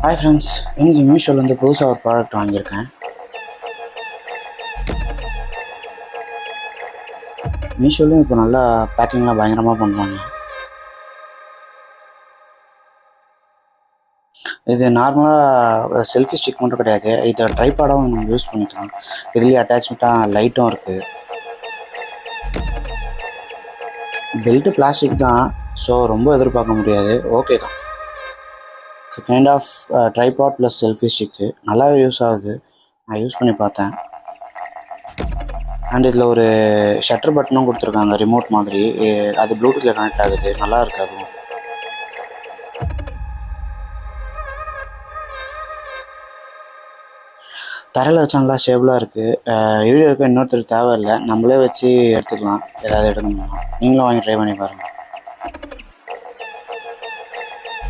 Hi friends, இன்றைக்கி மீஷோலேருந்து புதுசாக ஒரு ப்ராடக்ட் வாங்கியிருக்கேன். மீஷோலையும் இப்போ நல்லா பேக்கிங்லாம் பயங்கரமாக பண்ணுறாங்க. இது நார்மலாக செல்ஃபி ஸ்டிக் மட்டும் கிடையாது, இதை ட்ரைபாடாகவும் நம்ம யூஸ் பண்ணிக்கலாம். இதுலேயே அட்டாச்மெண்ட்டாக லைட்டும் இருக்குது. பெல்ட்டு பிளாஸ்டிக் தான், ஸோ ரொம்ப எதிர்பார்க்க முடியாது, ஓகே தான். Kind of tripod plus selfie stick நல்லாவே யூஸ் ஆகுது. நான் யூஸ் பண்ணி பார்த்தேன். அண்ட் இதில் ஒரு ஷட்டர் பட்டனும் கொடுத்துருக்காங்க, ரிமோட் மாதிரி. அது ப்ளூடூத்தில் கனெக்ட் ஆகுது, நல்லா இருக்குது அதுவும். தரையில் வச்சா நல்லா ஸ்டேபிளாக இருக்குது. வீடியோ இருக்க இன்னொருத்தர் தேவையில்லை, நம்மளே வச்சு எடுத்துக்கலாம் ஏதாவது எடுக்கணும்னா. நீங்களும் வாங்கி ட்ரை பண்ணி பாருங்கள்.